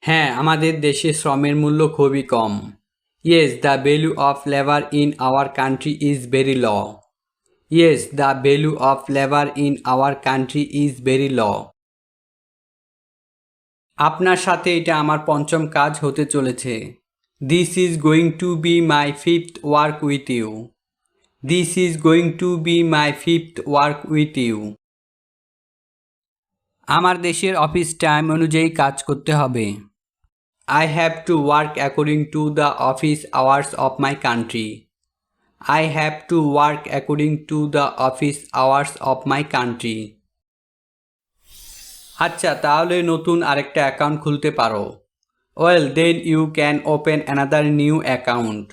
হ্যাঁ, আমাদের দেশে শ্রমের মূল্য খুবই কম। Yes, the value of labor in our country is very low. Yes, the value of labor in our country is very low. আপনার সাথে এটা আমার পঞ্চম কাজ হতে চলেছে। This is going to be my fifth work with you. This is going to be my fifth work with you. আমার দেশের অফিস টাইম অনুযায়ী কাজ করতে হবে। I have to work according to the office hours of my country. I have to work according to the office hours of my country. আচ্ছা, তাহলে নতুন আরেকটা অ্যাকাউন্ট খুলতে পারো। Well, then you can open another new account.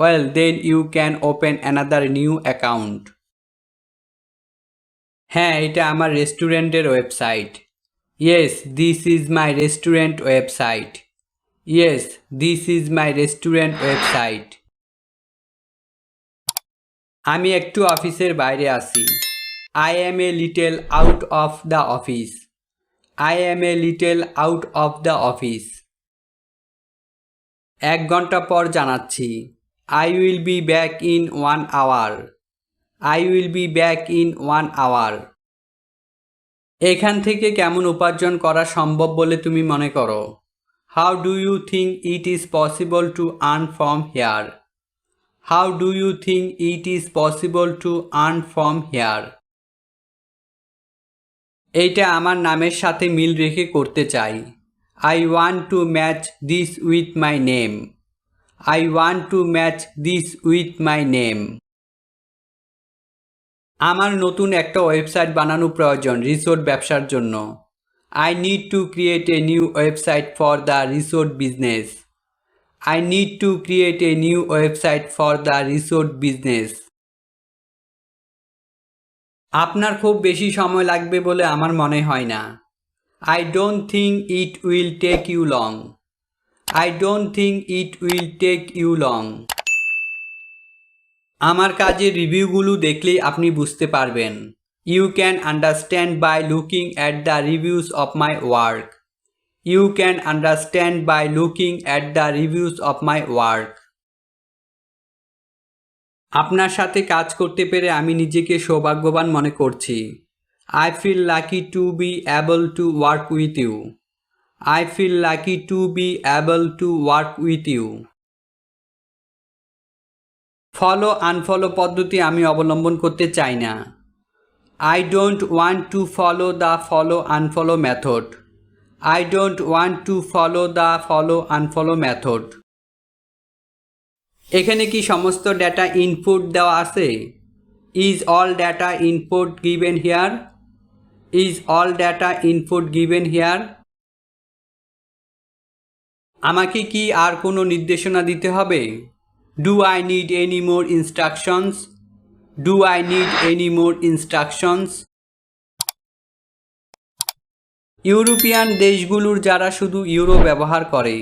Well, then you can open another new account. হ্যাঁ, এটা আমার রেস্টুরেন্টের website. Yes, this is my restaurant website. Yes, this is my restaurant website. আমি একটু অফিসের বাইরে আছি। I am a little out of the office. I am a little out of the office. 1 ঘন্টা পর জানাচ্ছি। I will be back in 1 hour. I will be back in 1 hour. এখান থেকে কেমন উপার্জন করা সম্ভব বলে তুমি মনে করো? How do you think it is possible to earn from here? How do you think it is possible to earn from here? এইটা আমার নামের সাথে মিল রেখে করতে চাই। I want to match this with my name. I want to match this with my name. আমার নতুন একটা ওয়েবসাইট বানানো প্রয়োজন রিসোর্ট ব্যবসার জন্য। I need to create a new website for the resort business. I need to create a new website for the resort business. আপনার খুব বেশি সময় লাগবে বলে আমার মনে হয় না। I don't think it will take you long. I don't think it will take you long. আমার কাজের রিভিউগুলো দেখলেই আপনি বুঝতে পারবেন। You can understand by looking at the reviews of my work. You can understand by looking at the reviews of my work. আপনার সাথে কাজ করতে পেরে আমি নিজেকে সৌভাগ্যবান মনে করছি। I feel lucky to be able to work with you. I feel lucky to be able to work with you. Follow unfollow পদ্ধতি আমি অবলম্বন করতে চাই না। I don't want to follow the follow unfollow method. I don't want to follow the follow unfollow method. এখানে কি সমস্ত data input দেওয়া আছে? Is all data input given here? Is all data input given here? আমাকে কি আর কোনো নির্দেশনা দিতে হবে? Do I need any more instructions? Do I need any more instructions? European দেশগুলোর যারা শুধু ইউরো ব্যবহার করে।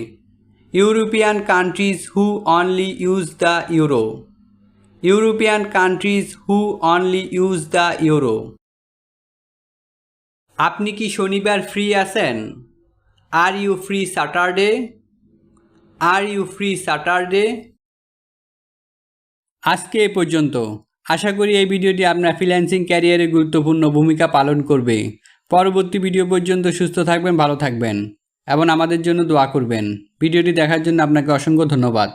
European countries who only use the euro. European countries who only use the euro. আপনি কি শনিবার ফ্রি আছেন? Are you free Saturday? Are you free Saturday? আজকে এ পর্যন্ত। আশা করি এই ভিডিওটি আপনার ফ্রিল্যান্সিং ক্যারিয়ারে গুরুত্বপূর্ণ ভূমিকা পালন করবে। পরবর্তী ভিডিও পর্যন্ত সুস্থ থাকবেন, ভালো থাকবেন এবং আমাদের জন্য দোয়া করবেন। ভিডিওটি দেখার জন্য আপনাকে অসংখ্য ধন্যবাদ।